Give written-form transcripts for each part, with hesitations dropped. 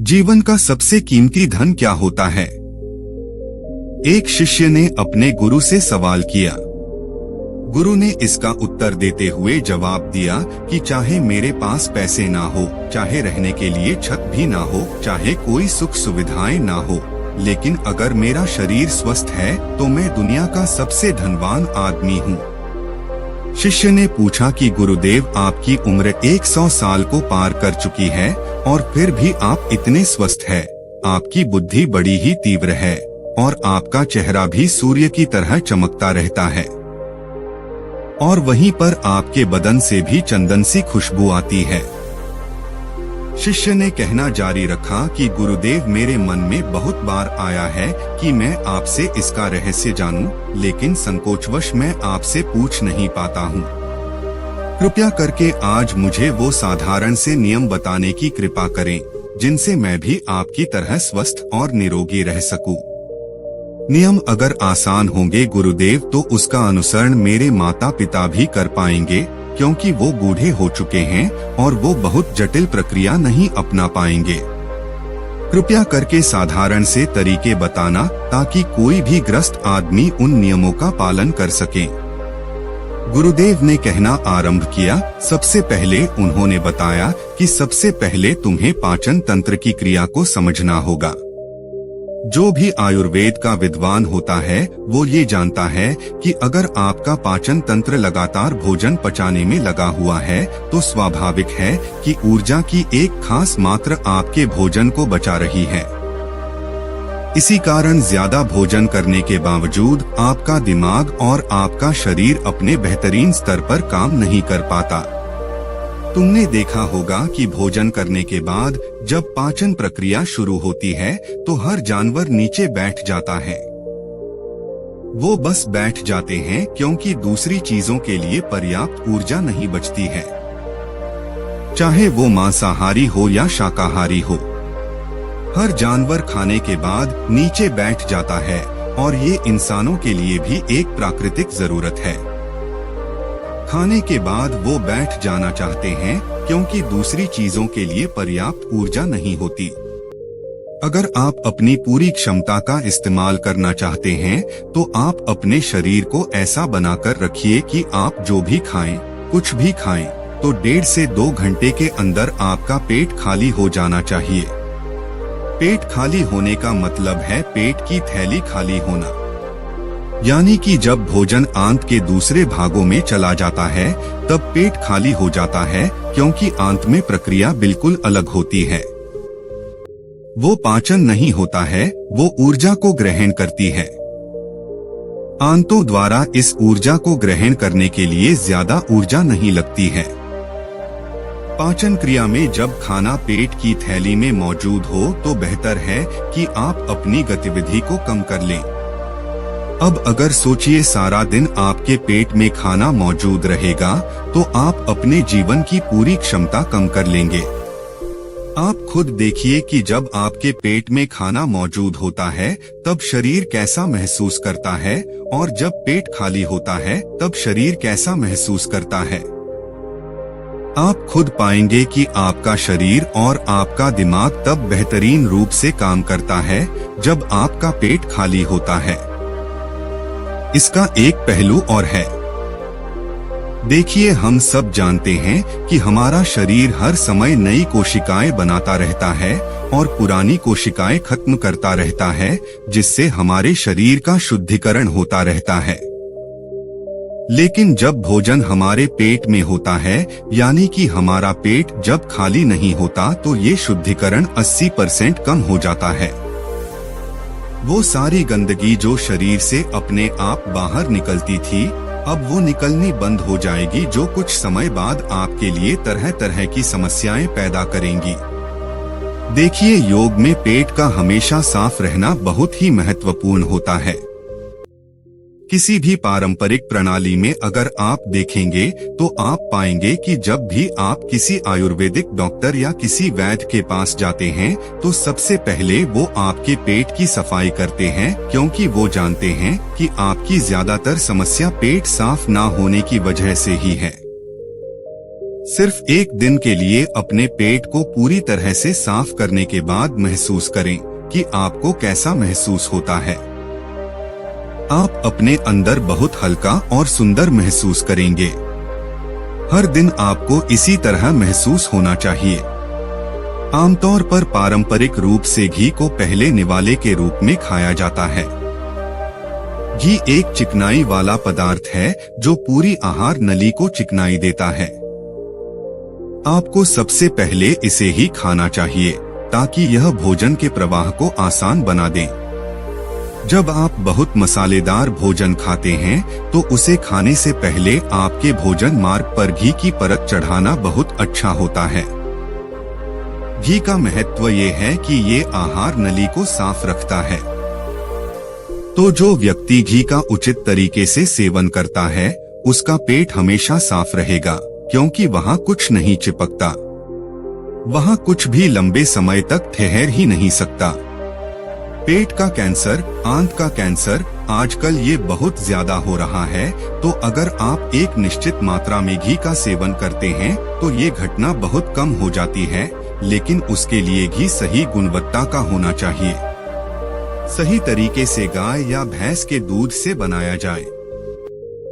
जीवन का सबसे कीमती धन क्या होता है? एक शिष्य ने अपने गुरु से सवाल किया। गुरु ने इसका उत्तर देते हुए जवाब दिया कि चाहे मेरे पास पैसे ना हो, चाहे रहने के लिए छत भी ना हो, चाहे कोई सुख सुविधाएं ना हो, लेकिन अगर मेरा शरीर स्वस्थ है तो मैं दुनिया का सबसे धनवान आदमी हूँ। शिष्य ने पूछा कि गुरुदेव, आपकी उम्र 100 साल को पार कर चुकी है और फिर भी आप इतने स्वस्थ हैं। आपकी बुद्धि बड़ी ही तीव्र है और आपका चेहरा भी सूर्य की तरह चमकता रहता है और वहीं पर आपके बदन से भी चंदन सी खुशबू आती है। शिष्य ने कहना जारी रखा कि गुरुदेव, मेरे मन में बहुत बार आया है कि मैं आपसे इसका रहस्य जानूं, लेकिन संकोचवश मैं आपसे पूछ नहीं पाता हूँ। कृपया करके आज मुझे वो साधारण से नियम बताने की कृपा करें जिनसे मैं भी आपकी तरह स्वस्थ और निरोगी रह सकूं। नियम अगर आसान होंगे गुरुदेव, तो उसका अनुसरण मेरे माता पिता भी कर पाएंगे, क्योंकि वो बूढ़े हो चुके हैं और वो बहुत जटिल प्रक्रिया नहीं अपना पाएंगे। कृपया करके साधारण से तरीके बताना ताकि कोई भी ग्रस्त आदमी उन नियमों का पालन कर सके। गुरुदेव ने कहना आरंभ किया। सबसे पहले उन्होंने बताया कि सबसे पहले तुम्हें पाचन तंत्र की क्रिया को समझना होगा। जो भी आयुर्वेद का विद्वान होता है वो ये जानता है कि अगर आपका पाचन तंत्र लगातार भोजन पचाने में लगा हुआ है तो स्वाभाविक है कि ऊर्जा की एक खास मात्रा आपके भोजन को बचा रही है। इसी कारण ज्यादा भोजन करने के बावजूद आपका दिमाग और आपका शरीर अपने बेहतरीन स्तर पर काम नहीं कर पाता। तुमने देखा होगा कि भोजन करने के बाद जब पाचन प्रक्रिया शुरू होती है तो हर जानवर नीचे बैठ जाता है। वो बस बैठ जाते हैं क्योंकि दूसरी चीजों के लिए पर्याप्त ऊर्जा नहीं बचती है, चाहे वो मांसाहारी हो या शाकाहारी हो। हर जानवर खाने के बाद नीचे बैठ जाता है और ये इंसानों के लिए भी एक प्राकृतिक जरूरत है। खाने के बाद वो बैठ जाना चाहते हैं क्योंकि दूसरी चीजों के लिए पर्याप्त ऊर्जा नहीं होती। अगर आप अपनी पूरी क्षमता का इस्तेमाल करना चाहते हैं तो आप अपने शरीर को ऐसा बनाकर रखिए कि आप जो भी खाएं, कुछ भी खाएं, तो 1.5 से 2 घंटे के अंदर आपका पेट खाली हो जाना चाहिए। पेट खाली होने का मतलब है पेट की थैली खाली होना, यानी कि जब भोजन आंत के दूसरे भागों में चला जाता है तब पेट खाली हो जाता है, क्योंकि आंत में प्रक्रिया बिल्कुल अलग होती है। वो पाचन नहीं होता है, वो ऊर्जा को ग्रहण करती है। आंतों द्वारा इस ऊर्जा को ग्रहण करने के लिए ज्यादा ऊर्जा नहीं लगती है। पाचन क्रिया में जब खाना पेट की थैली में मौजूद हो तो बेहतर है कि आप अपनी गतिविधि को कम कर लें। अब अगर सोचिए सारा दिन आपके पेट में खाना मौजूद रहेगा तो आप अपने जीवन की पूरी क्षमता कम कर लेंगे। आप खुद देखिए कि जब आपके पेट में खाना मौजूद होता है तब शरीर कैसा महसूस करता है और जब पेट खाली होता है तब शरीर कैसा महसूस करता है। आप खुद पाएंगे कि आपका शरीर और आपका दिमाग तब बेहतरीन रूप से काम करता है जब आपका पेट खाली होता है। इसका एक पहलू और है। देखिए, हम सब जानते हैं कि हमारा शरीर हर समय नई कोशिकाएं बनाता रहता है और पुरानी कोशिकाएं खत्म करता रहता है, जिससे हमारे शरीर का शुद्धिकरण होता रहता है। लेकिन जब भोजन हमारे पेट में होता है, यानी कि हमारा पेट जब खाली नहीं होता, तो ये शुद्धिकरण 80% कम हो जाता है। वो सारी गंदगी जो शरीर से अपने आप बाहर निकलती थी, अब वो निकलनी बंद हो जाएगी, जो कुछ समय बाद आपके लिए तरह तरह की समस्याएं पैदा करेंगी। देखिए, योग में पेट का हमेशा साफ रहना बहुत ही महत्वपूर्ण होता है। किसी भी पारंपरिक प्रणाली में अगर आप देखेंगे तो आप पाएंगे कि जब भी आप किसी आयुर्वेदिक डॉक्टर या किसी वैद्य के पास जाते हैं तो सबसे पहले वो आपके पेट की सफाई करते हैं, क्योंकि वो जानते हैं कि आपकी ज्यादातर समस्या पेट साफ ना होने की वजह से ही है। सिर्फ एक दिन के लिए अपने पेट को पूरी तरह से साफ करने के बाद महसूस करें कि आपको कैसा महसूस होता है। आप अपने अंदर बहुत हल्का और सुंदर महसूस करेंगे। हर दिन आपको इसी तरह महसूस होना चाहिए। आमतौर पर पारंपरिक रूप से घी को पहले निवाले के रूप में खाया जाता है। घी एक चिकनाई वाला पदार्थ है जो पूरी आहार नली को चिकनाई देता है। आपको सबसे पहले इसे ही खाना चाहिए ताकि यह भोजन के प्रवाह को आसान बना दे। जब आप बहुत मसालेदार भोजन खाते हैं तो उसे खाने से पहले आपके भोजन मार्ग पर घी की परत चढ़ाना बहुत अच्छा होता है। घी का महत्व ये है कि ये आहार नली को साफ रखता है। तो जो व्यक्ति घी का उचित तरीके से सेवन करता है उसका पेट हमेशा साफ रहेगा, क्योंकि वहाँ कुछ नहीं चिपकता। वहाँ कुछ भी लंबे समय तक ठहर ही नहीं सकता। पेट का कैंसर, आंत का कैंसर आजकल ये बहुत ज्यादा हो रहा है, तो अगर आप एक निश्चित मात्रा में घी का सेवन करते हैं तो ये घटना बहुत कम हो जाती है, लेकिन उसके लिए घी सही गुणवत्ता का होना चाहिए। सही तरीके से गाय या भैंस के दूध से बनाया जाए।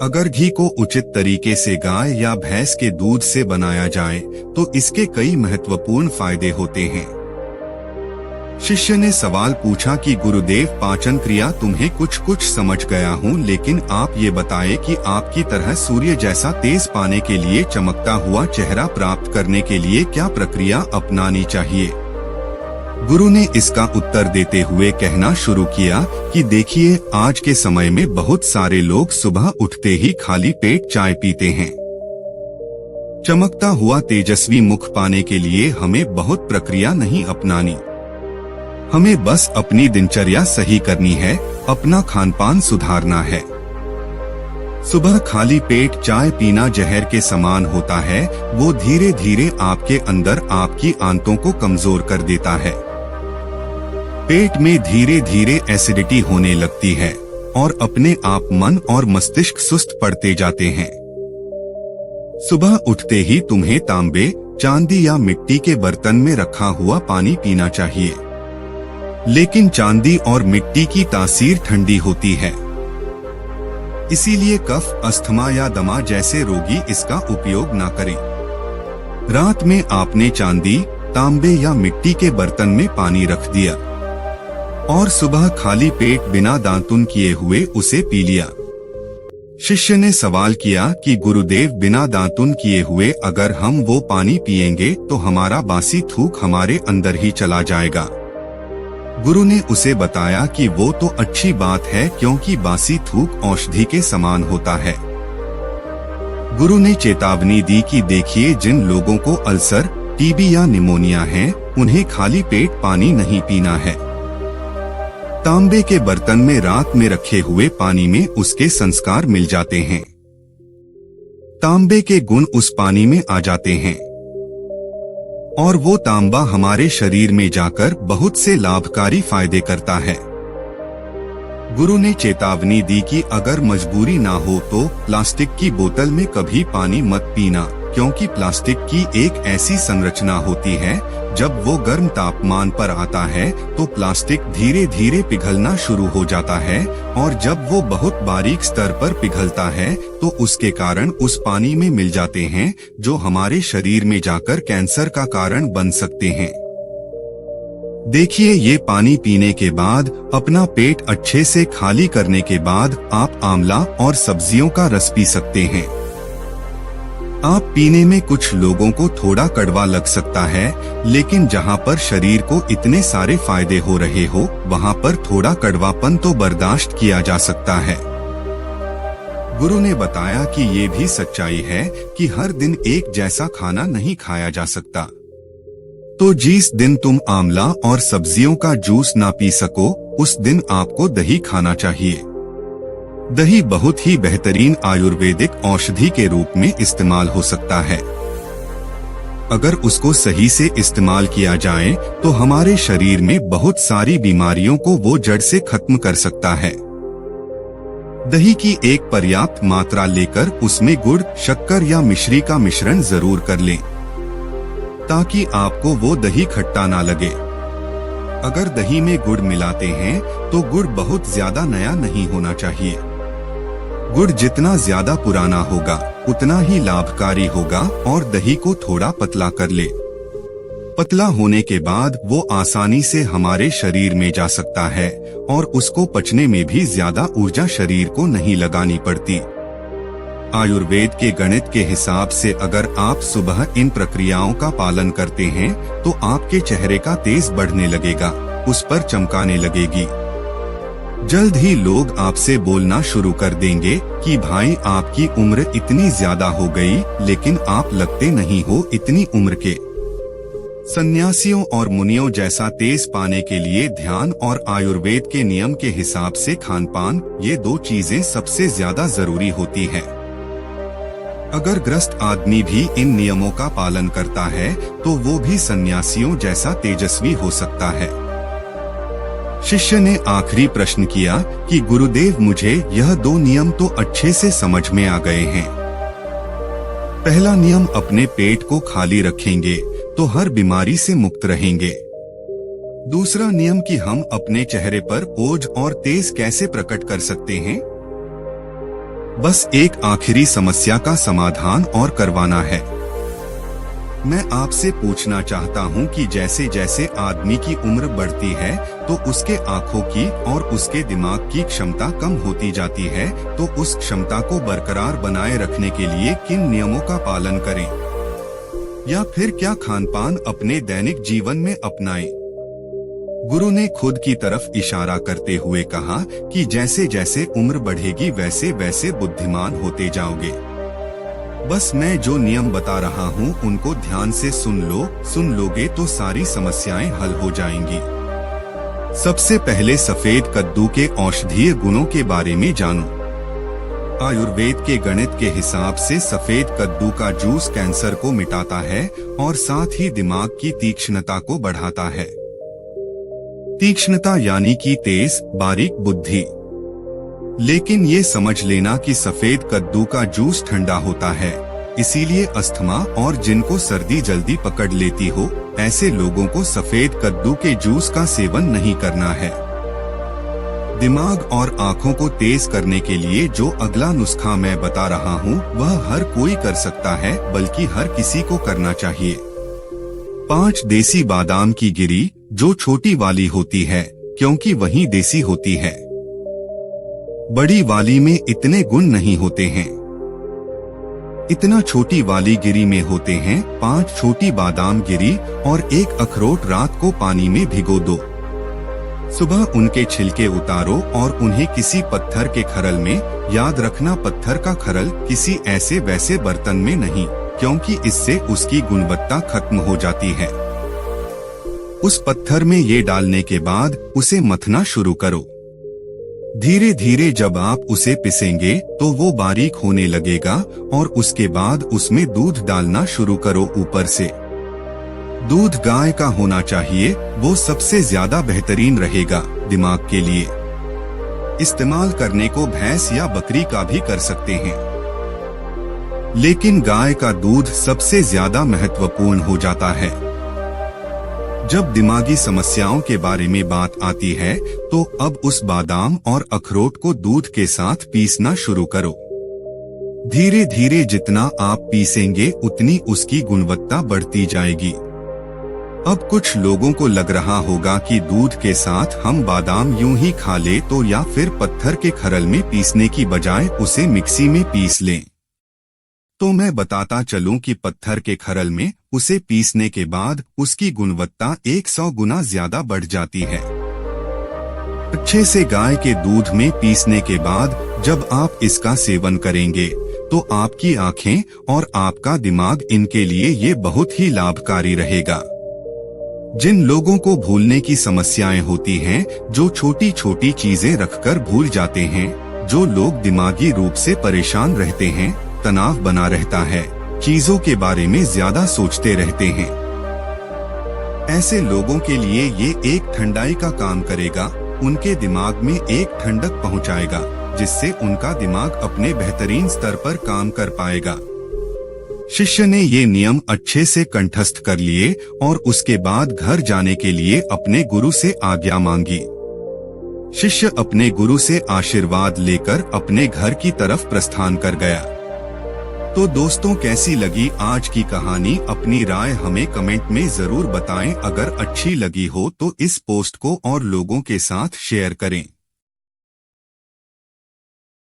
अगर घी को उचित तरीके से गाय या भैंस के दूध से बनाया जाए तो इसके कई महत्वपूर्ण फायदे होते हैं। शिष्य ने सवाल पूछा कि गुरुदेव, पाचन क्रिया तुम्हें कुछ समझ गया हूँ, लेकिन आप ये बताएं कि आपकी तरह सूर्य जैसा तेज पाने के लिए, चमकता हुआ चेहरा प्राप्त करने के लिए क्या प्रक्रिया अपनानी चाहिए। गुरु ने इसका उत्तर देते हुए कहना शुरू किया कि देखिए, आज के समय में बहुत सारे लोग सुबह उठते ही खाली पेट चाय पीते हैं। चमकता हुआ तेजस्वी मुख पाने के लिए हमें बहुत प्रक्रिया नहीं अपनानी। हमें बस अपनी दिनचर्या सही करनी है, अपना खानपान सुधारना है। सुबह खाली पेट चाय पीना जहर के समान होता है। वो धीरे धीरे आपके अंदर आपकी आंतों को कमजोर कर देता है। पेट में धीरे धीरे एसिडिटी होने लगती है और अपने आप मन और मस्तिष्क सुस्त पड़ते जाते हैं। सुबह उठते ही तुम्हें तांबे, चांदी या मिट्टी के बर्तन में रखा हुआ पानी पीना चाहिए, लेकिन चांदी और मिट्टी की तासीर ठंडी होती है, इसीलिए कफ, अस्थमा या दमा जैसे रोगी इसका उपयोग न करें। रात में आपने चांदी, तांबे या मिट्टी के बर्तन में पानी रख दिया और सुबह खाली पेट बिना दांतुन किए हुए उसे पी लिया। शिष्य ने सवाल किया कि गुरुदेव, बिना दांतुन किए हुए अगर हम वो पानी पिएंगे तो हमारा बासी थूक हमारे अंदर ही चला जाएगा। गुरु ने उसे बताया कि वो तो अच्छी बात है, क्योंकि बासी थूक औषधि के समान होता है। गुरु ने चेतावनी दी कि देखिए, जिन लोगों को अल्सर, टीबी या निमोनिया है, उन्हें खाली पेट पानी नहीं पीना है। तांबे के बर्तन में रात में रखे हुए पानी में उसके संस्कार मिल जाते हैं। तांबे के गुण उस पानी में आ जाते हैं और वो तांबा हमारे शरीर में जाकर बहुत से लाभकारी फायदे करता है। गुरु ने चेतावनी दी कि अगर मजबूरी ना हो तो प्लास्टिक की बोतल में कभी पानी मत पीना, क्योंकि प्लास्टिक की एक ऐसी संरचना होती है, जब वो गर्म तापमान पर आता है तो प्लास्टिक धीरे धीरे पिघलना शुरू हो जाता है, और जब वो बहुत बारीक स्तर पर पिघलता है तो उसके कारण उस पानी में मिल जाते हैं, जो हमारे शरीर में जाकर कैंसर का कारण बन सकते हैं। देखिए, ये पानी पीने के बाद, अपना पेट अच्छे से खाली करने के बाद आप आंवला और सब्जियों का रस पी सकते हैं। आप पीने में कुछ लोगों को थोड़ा कड़वा लग सकता है, लेकिन जहां पर शरीर को इतने सारे फायदे हो रहे हो, वहां पर थोड़ा कड़वापन तो बर्दाश्त किया जा सकता है। गुरु ने बताया कि ये भी सच्चाई है कि हर दिन एक जैसा खाना नहीं खाया जा सकता। तो जिस दिन तुम आंवला और सब्जियों का जूस ना पी सको, उस दिन आपको दही खाना चाहिए। दही बहुत ही बेहतरीन आयुर्वेदिक औषधि के रूप में इस्तेमाल हो सकता है। अगर उसको सही से इस्तेमाल किया जाए तो हमारे शरीर में बहुत सारी बीमारियों को वो जड़ से खत्म कर सकता है। दही की एक पर्याप्त मात्रा लेकर उसमें गुड़, शक्कर या मिश्री का मिश्रण जरूर कर लें, ताकि आपको वो दही खट्टा ना लगे। अगर दही में गुड़ मिलाते हैं तो गुड़ बहुत ज्यादा नया नहीं होना चाहिए। गुड़ जितना ज्यादा पुराना होगा उतना ही लाभकारी होगा और दही को थोड़ा पतला कर ले। पतला होने के बाद वो आसानी से हमारे शरीर में जा सकता है और उसको पचने में भी ज्यादा ऊर्जा शरीर को नहीं लगानी पड़ती। आयुर्वेद के गणित के हिसाब से अगर आप सुबह इन प्रक्रियाओं का पालन करते हैं तो आपके चेहरे का तेज बढ़ने लगेगा, उस पर चमकाने लगेगी। जल्द ही लोग आपसे बोलना शुरू कर देंगे कि भाई आपकी उम्र इतनी ज्यादा हो गई लेकिन आप लगते नहीं हो इतनी उम्र के। सन्यासियों और मुनियों जैसा तेज पाने के लिए ध्यान और आयुर्वेद के नियम के हिसाब से खानपान, ये दो चीजें सबसे ज्यादा जरूरी होती है। अगर ग्रस्त आदमी भी इन नियमों का पालन करता है तो वो भी सन्यासियों जैसा तेजस्वी हो सकता है। शिष्य ने आखिरी प्रश्न किया कि गुरुदेव मुझे यह दो नियम तो अच्छे से समझ में आ गए हैं। पहला नियम अपने पेट को खाली रखेंगे तो हर बीमारी से मुक्त रहेंगे। दूसरा नियम कि हम अपने चेहरे पर ओज और तेज कैसे प्रकट कर सकते हैं। बस एक आखिरी समस्या का समाधान और करवाना है। मैं आपसे पूछना चाहता हूं कि जैसे जैसे आदमी की उम्र बढ़ती है तो उसके आंखों की और उसके दिमाग की क्षमता कम होती जाती है, तो उस क्षमता को बरकरार बनाए रखने के लिए किन नियमों का पालन करें, या फिर क्या खानपान अपने दैनिक जीवन में अपनाएं। गुरु ने खुद की तरफ इशारा करते हुए कहा कि जैसे जैसे उम्र बढ़ेगी वैसे वैसे बुद्धिमान होते जाओगे। बस मैं जो नियम बता रहा हूँ उनको ध्यान से सुन लोगे तो सारी समस्याएं हल हो जाएंगी। सबसे पहले सफेद कद्दू के औषधीय गुणों के बारे में जानो। आयुर्वेद के गणित के हिसाब से सफेद कद्दू का जूस कैंसर को मिटाता है और साथ ही दिमाग की तीक्ष्णता को बढ़ाता है। तीक्ष्णता यानी कि तेज बारीक बुद्धि। लेकिन ये समझ लेना कि सफेद कद्दू का जूस ठंडा होता है, इसीलिए अस्थमा और जिनको सर्दी जल्दी पकड़ लेती हो ऐसे लोगों को सफेद कद्दू के जूस का सेवन नहीं करना है। दिमाग और आँखों को तेज करने के लिए जो अगला नुस्खा मैं बता रहा हूँ वह हर कोई कर सकता है, बल्कि हर किसी को करना चाहिए। 5 देसी बादाम की गिरी, जो छोटी वाली होती है क्योंकि वही देसी होती है। बड़ी वाली में इतने गुण नहीं होते हैं, इतना छोटी वाली गिरी में होते हैं। 5 छोटी बादाम गिरी और 1 अखरोट रात को पानी में भिगो दो। सुबह उनके छिलके उतारो और उन्हें किसी पत्थर के खरल में, याद रखना पत्थर का खरल किसी ऐसे वैसे बर्तन में नहीं, क्योंकि इससे उसकी गुणवत्ता खत्म हो जाती है। उस पत्थर में ये डालने के बाद उसे मथना शुरू करो। धीरे धीरे जब आप उसे पिसेंगे तो वो बारीक होने लगेगा और उसके बाद उसमें दूध डालना शुरू करो ऊपर से। दूध गाय का होना चाहिए, वो सबसे ज्यादा बेहतरीन रहेगा दिमाग के लिए। इस्तेमाल करने को भैंस या बकरी का भी कर सकते हैं, लेकिन गाय का दूध सबसे ज्यादा महत्वपूर्ण हो जाता है। जब दिमागी समस्याओं के बारे में बात आती है तो अब उस बादाम और अखरोट को दूध के साथ पीसना शुरू करो। धीरे धीरे जितना आप पीसेंगे उतनी उसकी गुणवत्ता बढ़ती जाएगी। अब कुछ लोगों को लग रहा होगा कि दूध के साथ हम बादाम यूं ही खा ले तो, या फिर पत्थर के खरल में पीसने की बजाय उसे मिक्सी में पीस लें। तो मैं बताता चलूं कि पत्थर के खरल में उसे पीसने के बाद उसकी गुणवत्ता 100 गुना ज्यादा बढ़ जाती है। अच्छे से गाय के दूध में पीसने के बाद जब आप इसका सेवन करेंगे तो आपकी आंखें और आपका दिमाग, इनके लिए ये बहुत ही लाभकारी रहेगा। जिन लोगों को भूलने की समस्याएं होती हैं, जो छोटी छोटी चीजें रखकर भूल जाते हैं, जो लोग दिमागी रूप से परेशान रहते हैं, तनाव बना रहता है, चीजों के बारे में ज्यादा सोचते रहते हैं, ऐसे लोगों के लिए ये एक ठंडाई का काम करेगा, उनके दिमाग में एक ठंडक पहुंचाएगा। जिससे उनका दिमाग अपने बेहतरीन स्तर पर काम कर पाएगा। शिष्य ने ये नियम अच्छे से कंठस्थ कर लिए और उसके बाद घर जाने के लिए अपने गुरु से आज्ञा मांगी। शिष्य अपने गुरु से आशीर्वाद लेकर अपने घर की तरफ प्रस्थान कर गया। तो दोस्तों, कैसी लगी आज की कहानी? अपनी राय हमें कमेंट में जरूर बताएं। अगर अच्छी लगी हो तो इस पोस्ट को और लोगों के साथ शेयर करें।